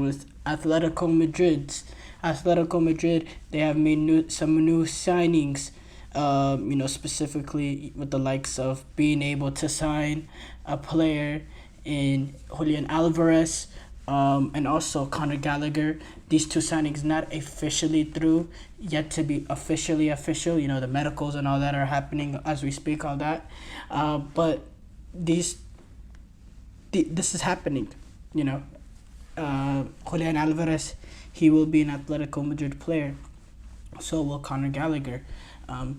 with Atletico Madrid, they have made some new signings. Specifically with the likes of being able to sign a player in Julián Álvarez, and also Conor Gallagher. These two signings not officially through, yet to be officially official. The medicals and all that are happening as we speak. All that, but this is happening. Julián Álvarez, he will be an Atletico Madrid player. So will Conor Gallagher.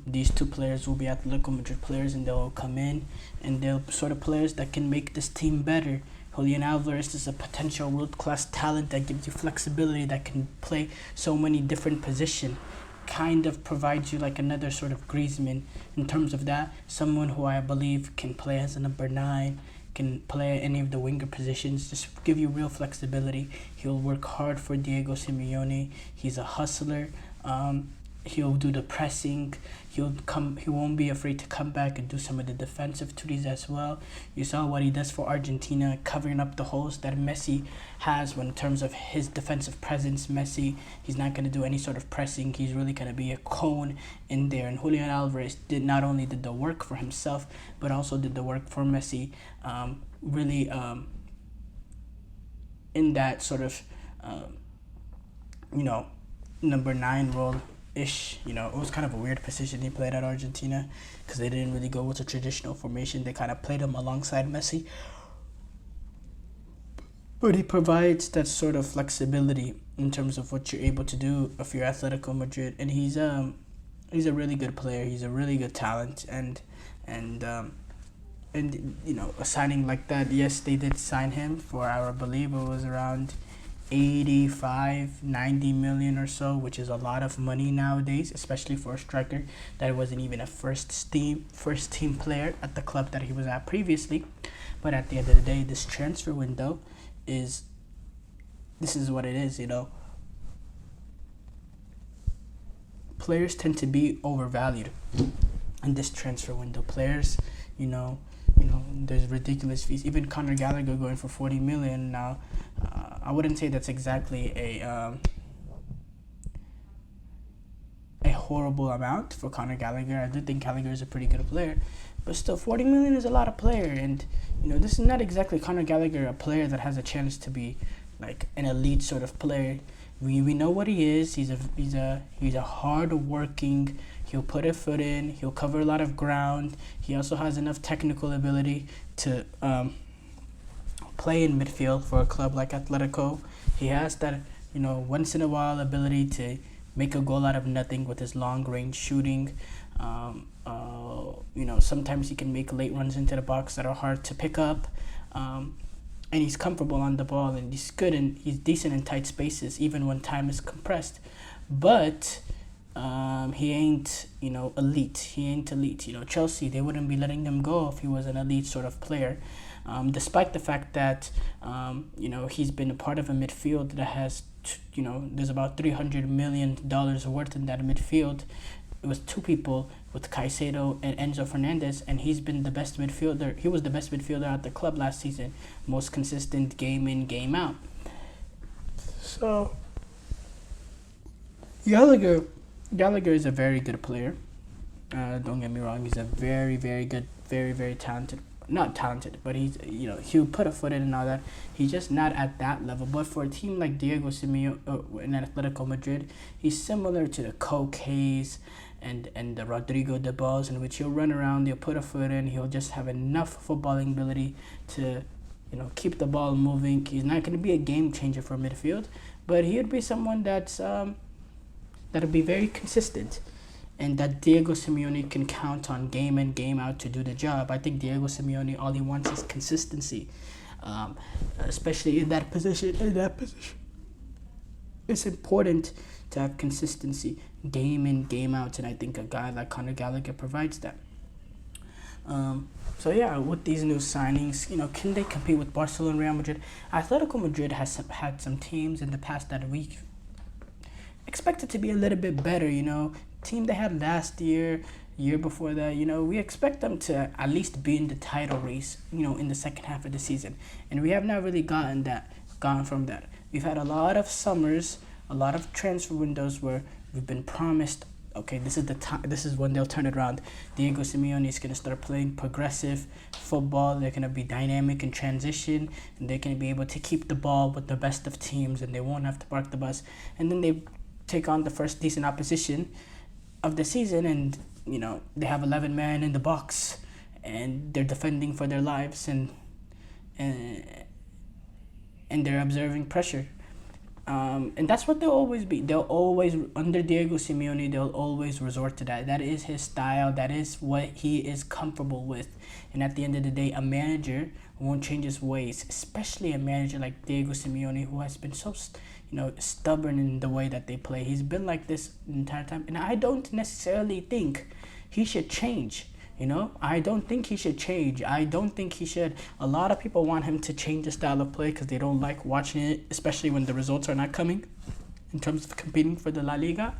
These two players will be Atletico Madrid players, and they'll come in and they're sort of players that can make this team better. Julián Álvarez is a potential world-class talent that gives you flexibility, that can play so many different positions. Kind of provides you like another sort of Griezmann in terms of that. Someone who I believe can play as a number 9, can play any of the winger positions, just give you real flexibility. He'll work hard for Diego Simeone. He's a hustler. He'll do the pressing. He won't be afraid to come back and do some of the defensive duties as well. You saw what he does for Argentina, covering up the holes that Messi has in terms of his defensive presence. Messi, he's not going to do any sort of pressing. He's really going to be a cone in there. And Julián Álvarez not only did the work for himself, but also did the work for Messi. In that sort of, number 9 role. It was kind of a weird position he played at Argentina because they didn't really go with a traditional formation. They kind of played him alongside Messi. But he provides that sort of flexibility in terms of what you're able to do if you're Atletico Madrid. And he's a really good player. He's a really good talent. And a signing like that, yes, they did sign him for, I believe it was around 85-90 million or so, which is a lot of money nowadays, especially for a striker that wasn't even a first team player at the club that he was at previously. But at the end of the day, this transfer window this is what it is. Players tend to be overvalued in this transfer window. Players, there's ridiculous fees. Even Conor Gallagher going for 40 million now. I wouldn't say that's exactly a horrible amount for Conor Gallagher. I do think Gallagher is a pretty good player, but still 40 million is a lot of player. And this is not exactly Conor Gallagher, a player that has a chance to be like an elite sort of player. We know what he is. He's a hard working. He'll put a foot in. He'll cover a lot of ground. He also has enough technical ability to play in midfield for a club like Atletico. He has that, once in a while ability to make a goal out of nothing with his long range shooting. Sometimes he can make late runs into the box that are hard to pick up. And he's comfortable on the ball, and he's good, and he's decent in tight spaces, even when time is compressed. But he ain't, elite. He ain't elite. Chelsea, they wouldn't be letting him go if he was an elite sort of player. Despite the fact that, he's been a part of a midfield that has, there's about $300 million worth in that midfield. It was two people with Caicedo and Enzo Fernandez, and he's been the best midfielder. He was the best midfielder at the club last season, most consistent game in, game out. So Gallagher is a very good player. Don't get me wrong. He's a very, very good, very, very talented. Not talented, but he's, he'll put a foot in and all that. He's just not at that level. But for a team like Diego Simeone in Atletico Madrid, he's similar to the Koke's and the Rodrigo de Balls, in which he'll run around, he'll put a foot in, he'll just have enough footballing ability to, keep the ball moving. He's not going to be a game changer for midfield, but he would be someone that'll be very consistent, and that Diego Simeone can count on game in, game out to do the job. I think Diego Simeone, all he wants is consistency, especially in that position. It's important to have consistency, game in, game out, and I think a guy like Conor Gallagher provides that. With these new signings, can they compete with Barcelona and Real Madrid? Atletico Madrid has had some teams in the past that we expected to be a little bit better, team they had last year before that, we expect them to at least be in the title race, in the second half of the season. And we have not really gone from that. we've had a lot of summers, a lot of transfer windows where we've been promised, okay, this is the time, this is when they'll turn it around. Diego Simeone is going to start playing progressive football. They're going to be dynamic in transition, and they're going to be able to keep the ball with the best of teams, and they won't have to park the bus. And then they take on the first decent opposition of the season, and they have 11 men in the box, and they're defending for their lives, and they're observing pressure. And that's what they'll always be. They'll always, under Diego Simeone, they'll always resort to that. That is his style. That is what he is comfortable with. And at the end of the day, a manager won't change his ways, especially a manager like Diego Simeone, who has been so, stubborn in the way that they play. He's been like this the entire time. And I don't necessarily think he should change. I don't think he should change. I don't think he should. A lot of people want him to change the style of play because they don't like watching it, especially when the results are not coming in terms of competing for the La Liga.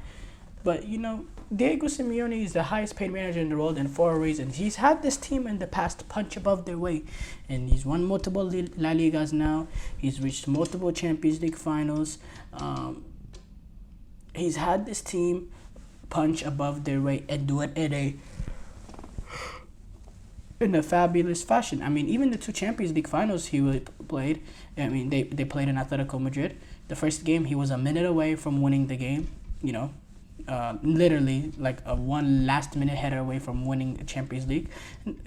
But, Diego Simeone is the highest paid manager in the world, and for a reason. He's had this team in the past punch above their weight, and he's won multiple La Ligas now. He's reached multiple Champions League finals. He's had this team punch above their weight and do it in a fabulous fashion. I mean, even the two Champions League finals he played, they played in Atlético Madrid. The first game, he was a minute away from winning the game, literally like a one last-minute header away from winning the Champions League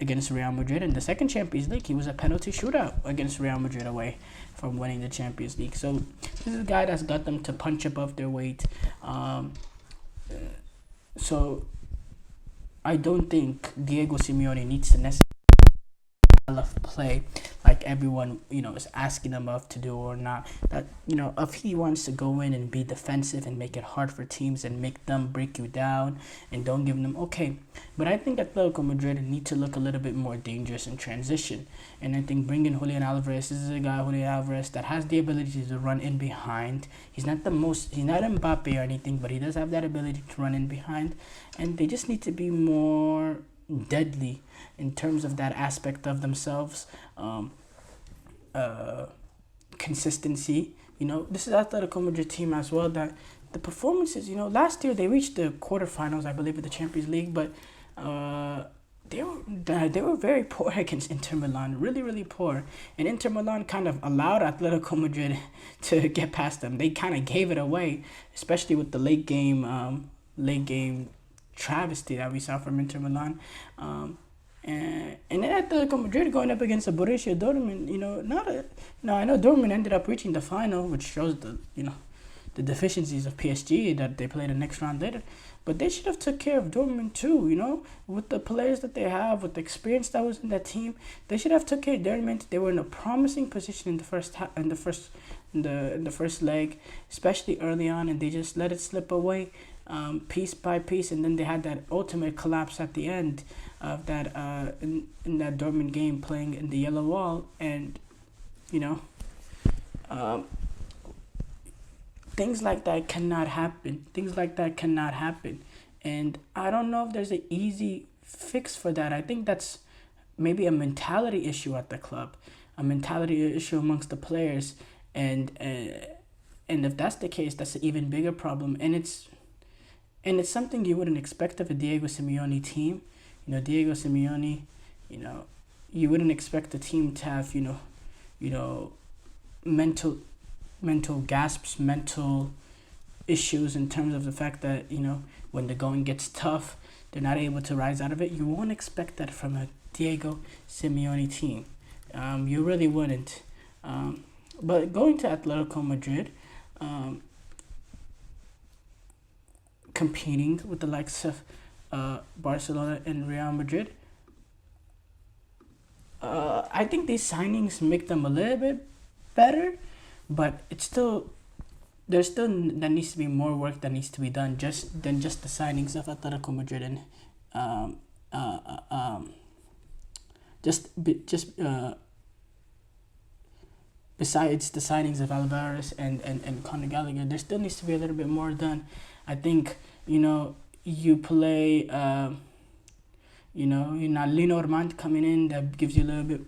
against Real Madrid. And the second Champions League, he was a penalty shootout against Real Madrid away from winning the Champions League. So this is a guy that's got them to punch above their weight. So I don't think Diego Simeone needs to necessarily of play like everyone is asking him of to do, or not. That if he wants to go in and be defensive and make it hard for teams and make them break you down and don't give them, okay. But I think Atletico Madrid need to look a little bit more dangerous in transition, and I think bringing Julián Álvarez, this is a guy, Julián Álvarez, that has the ability to run in behind. He's not Mbappe or anything, but he does have that ability to run in behind, and they just need to be more deadly in terms of that aspect of themselves. Consistency. This is Atletico Madrid team as well, that the performances, last year they reached the quarterfinals, I believe, of the Champions League, but they were very poor against Inter Milan, really, really poor. And Inter Milan kind of allowed Atletico Madrid to get past them. They kind of gave it away, especially with the late game travesty that we saw from Inter Milan. And then Atletico Madrid going up against a Borussia Dortmund, I know Dortmund ended up reaching the final, which shows the deficiencies of PSG, that they played the next round later. But they should have took care of Dortmund too, with the players that they have, with the experience that was in that team. They should have took care of Dortmund. They were in a promising position in the first leg, especially early on, and they just let it slip away. Piece by piece, and then they had that ultimate collapse at the end of that in that Dortmund game, playing in the yellow wall. And things like that cannot happen. And I don't know if there's an easy fix for that. I think that's maybe a mentality issue at the club, a mentality issue amongst the players, and if that's the case, that's an even bigger problem. And it's something you wouldn't expect of a Diego Simeone team. Diego Simeone, you wouldn't expect the team to have, mental gasps, mental issues in terms of the fact that, when the going gets tough, they're not able to rise out of it. You won't expect that from a Diego Simeone team. You really wouldn't. But going to Atletico Madrid, competing with the likes of Barcelona and Real Madrid, I think these signings make them a little bit better, but there needs to be more work that needs to be done than just the signings of Atletico Madrid, and besides the signings of Álvarez and Conor Gallagher, there still needs to be a little bit more done. I think, you play, Lino Ormand coming in, that gives you a little bit,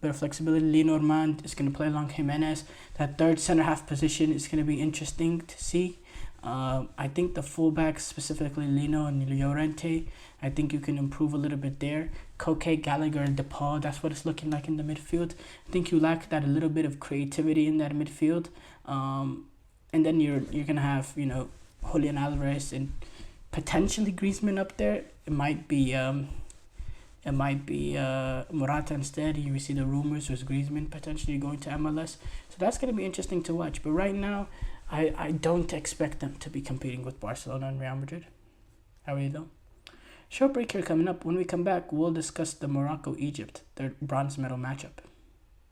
bit of flexibility. Lenormand is going to play along Jimenez. That third center half position is going to be interesting to see. I think the fullbacks, specifically Lino and Llorente, I think you can improve a little bit there. Koke, Gallagher, and DePaul, that's what it's looking like in the midfield. I think you lack that a little bit of creativity in that midfield. And then you're gonna have, Julián Álvarez and potentially Griezmann up there. It might be Morata instead. You see the rumors with Griezmann potentially going to MLS. So that's gonna be interesting to watch. But right now, I don't expect them to be competing with Barcelona and Real Madrid. How are you though? Short break here coming up. When we come back, we'll discuss the Morocco-Egypt, their bronze medal matchup.